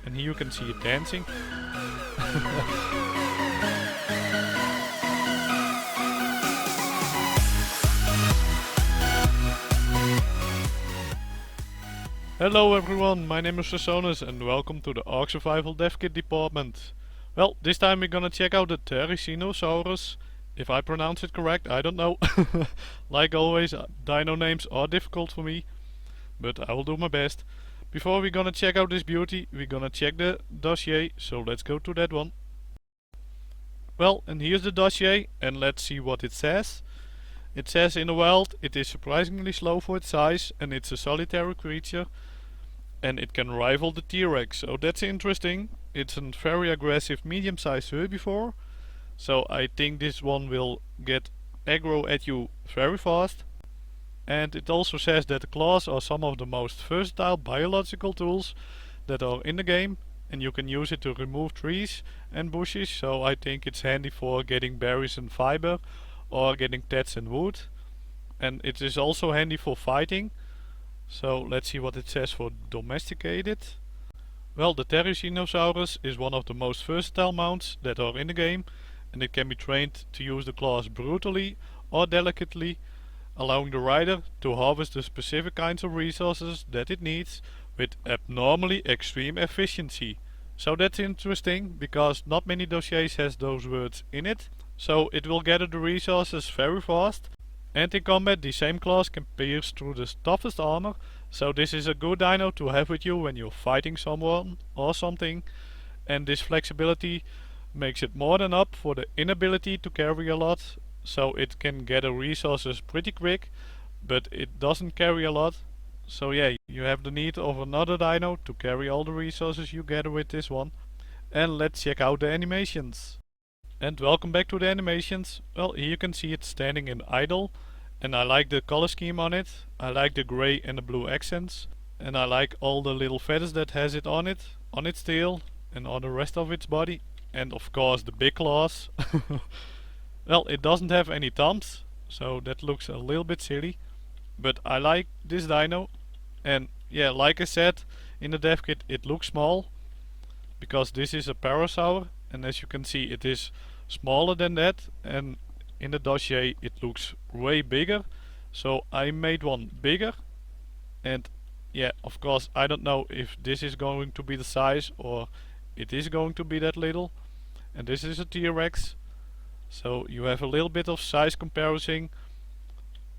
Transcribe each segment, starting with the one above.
and here you can see it dancing. Hello everyone, my name is Fresonis and welcome to the ARK Survival Dev Kit department. Well, this time we're gonna check out the Therizinosaurus. If I pronounce it correct, I don't know. Like always, dino names are difficult for me, but I will do my best. Before we're gonna check out this beauty, we're gonna check the dossier, so let's go to that one. Well, and here's the dossier, and let's see what it says. It says in the wild it is surprisingly slow for its size, and it's a solitary creature, and it can rival the T-Rex, so that's interesting. It's a very aggressive medium-sized herbivore, so I think this one will get aggro at you very fast. And it also says that the claws are some of the most versatile biological tools that are in the game, and you can use it to remove trees and bushes, so I think it's handy for getting berries and fiber or getting tats and wood. And it is also handy for fighting. So let's see what it says for domesticated. Well, the Therizinosaurus is one of the most versatile mounts that are in the game, and it can be trained to use the claws brutally or delicately, allowing the rider to harvest the specific kinds of resources that it needs with abnormally extreme efficiency. So that's interesting, because not many dossiers has those words in it. So it will gather the resources very fast. And in combat the same claws can pierce through the toughest armor, so this is a good dino to have with you when you're fighting someone or something. And this flexibility makes it more than up for the inability to carry a lot, so it can gather resources pretty quick, but it doesn't carry a lot. So yeah, you have the need of another dino to carry all the resources you gather with this one. And let's check out the animations. And welcome back to the animations. Well, here you can see it standing in idle, and I like the color scheme on it. I like the grey and the blue accents, and I like all the little feathers that has it, on its tail and on the rest of its body, and of course the big claws. Well, it doesn't have any thumbs, so that looks a little bit silly, but I like this dino. And yeah, like I said in the dev kit, it looks small because this is a parasaur, and as you can see it is smaller than that, and in the dossier it looks way bigger, so I made one bigger. And yeah, of course I don't know if this is going to be the size or it is going to be that little. And this is a T-Rex, so you have a little bit of size comparison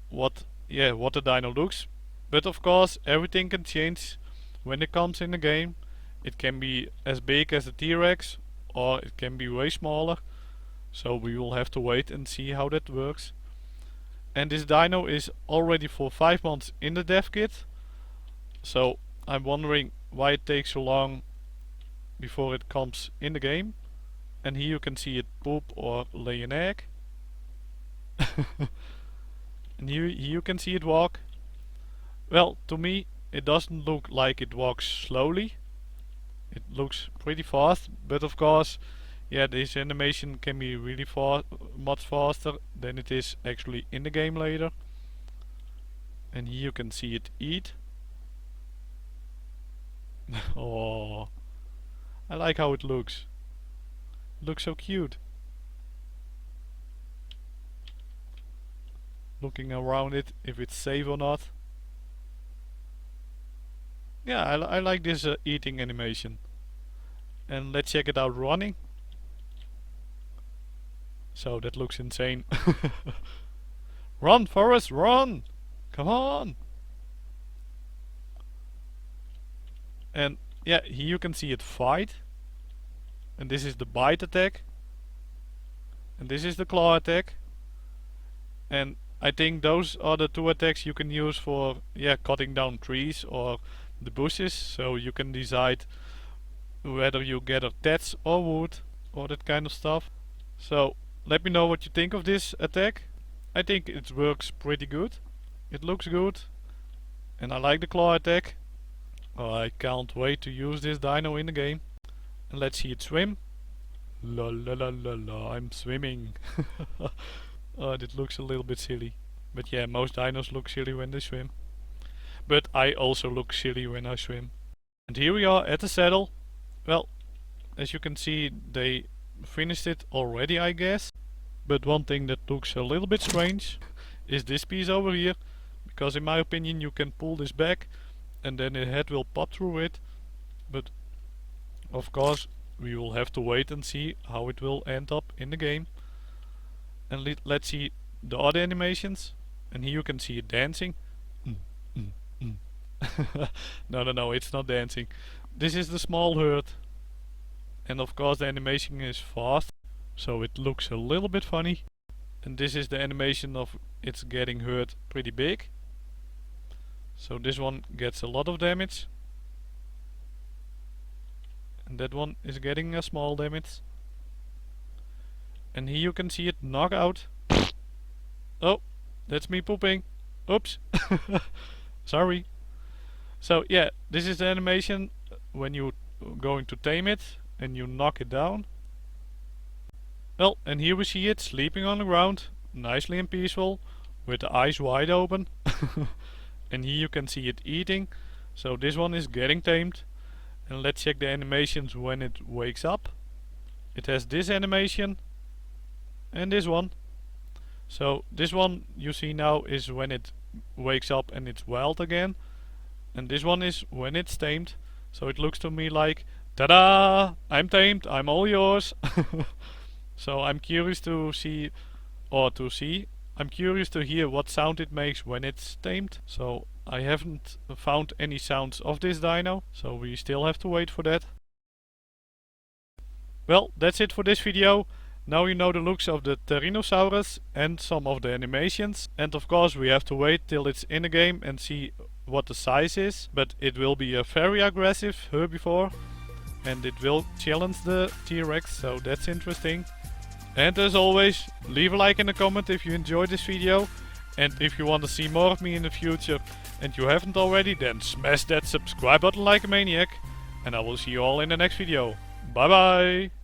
what the dino looks. But of course everything can change when it comes in the game. It can be as big as the T-Rex, or it can be way smaller, so we will have to wait and see how that works. And this dino is already for 5 months in the dev kit, so I'm wondering why it takes so long before it comes in the game. And here you can see it poop or lay an egg. And here you can see it walk. Well, to me it doesn't look like it walks slowly. It looks pretty fast, but of course, yeah, this animation can be really much faster than it is actually in the game later. And here you can see it eat. Oh, I like how it looks. It looks so cute. Looking around it, if it's safe or not. Yeah, I like this eating animation. And let's check it out running. So that looks insane. Run, Forrest, run! Come on! And yeah, here you can see it fight. And this is the bite attack. And this is the claw attack. And I think those are the two attacks you can use for cutting down trees or the bushes, so you can decide whether you gather tats or wood or that kind of stuff. So let me know what you think of this attack. I think it works pretty good. It looks good, and I like the claw attack. Oh, I can't wait to use this dino in the game. And let's see it swim. La la la la la, I'm swimming. Oh, that looks a little bit silly. But yeah, most dinos look silly when they swim. But I also look silly when I swim. And here we are at the saddle. Well, as you can see, they finished it already, I guess. But one thing that looks a little bit strange is this piece over here, because in my opinion you can pull this back and then the head will pop through it. But of course we will have to wait and see how it will end up in the game. And let's see the other animations. And here you can see it dancing. No, it's not dancing. This is the small herd. And of course the animation is fast, so it looks a little bit funny. And this is the animation of it's getting hurt pretty big. So this one gets a lot of damage. And that one is getting a small damage. And here you can see it knock out. Oh, that's me pooping. Oops. Sorry. So yeah, this is the animation when you're going to tame it and you knock it down. Well, and here we see it sleeping on the ground, nicely and peaceful, with the eyes wide open. And here you can see it eating. So this one is getting tamed. And let's check the animations when it wakes up. It has this animation and this one. So this one you see now is when it wakes up and it's wild again. And this one is when it's tamed. So it looks to me like, ta-da! I'm tamed, I'm all yours. So I'm curious to see, I'm curious to hear what sound it makes when it's tamed. So I haven't found any sounds of this dino, so we still have to wait for that. Well, that's it for this video. Now you know the looks of the Therizinosaurus and some of the animations. And of course we have to wait till it's in the game and see what the size is. But it will be a very aggressive herbivore. And it will challenge the T-Rex, so that's interesting. And as always, leave a like in the comment if you enjoyed this video. And if you want to see more of me in the future and you haven't already, then smash that subscribe button like a maniac. And I will see you all in the next video. Bye bye!